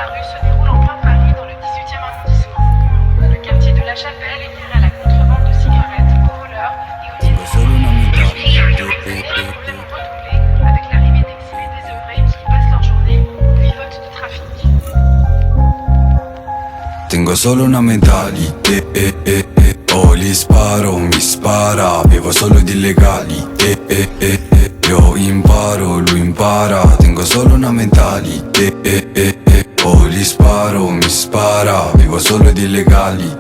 la rue se déroule en plein Paris dans le 18e arrondissement. Le quartier de la Chapelle est livré à la contrebande de cigarettes, aux voleurs et aux Tengo solo una problèmes redoublés avec l'arrivée d'exilés désœuvrés qui passent leur journée au vivote de trafic. Tengo solo una mentalità, oh li sparo, mi spara, vivo solo di illegali, io imparo, lui impara. Tengo solo una mentalità, oh li sparo, mi spara, vivo solo di illegali,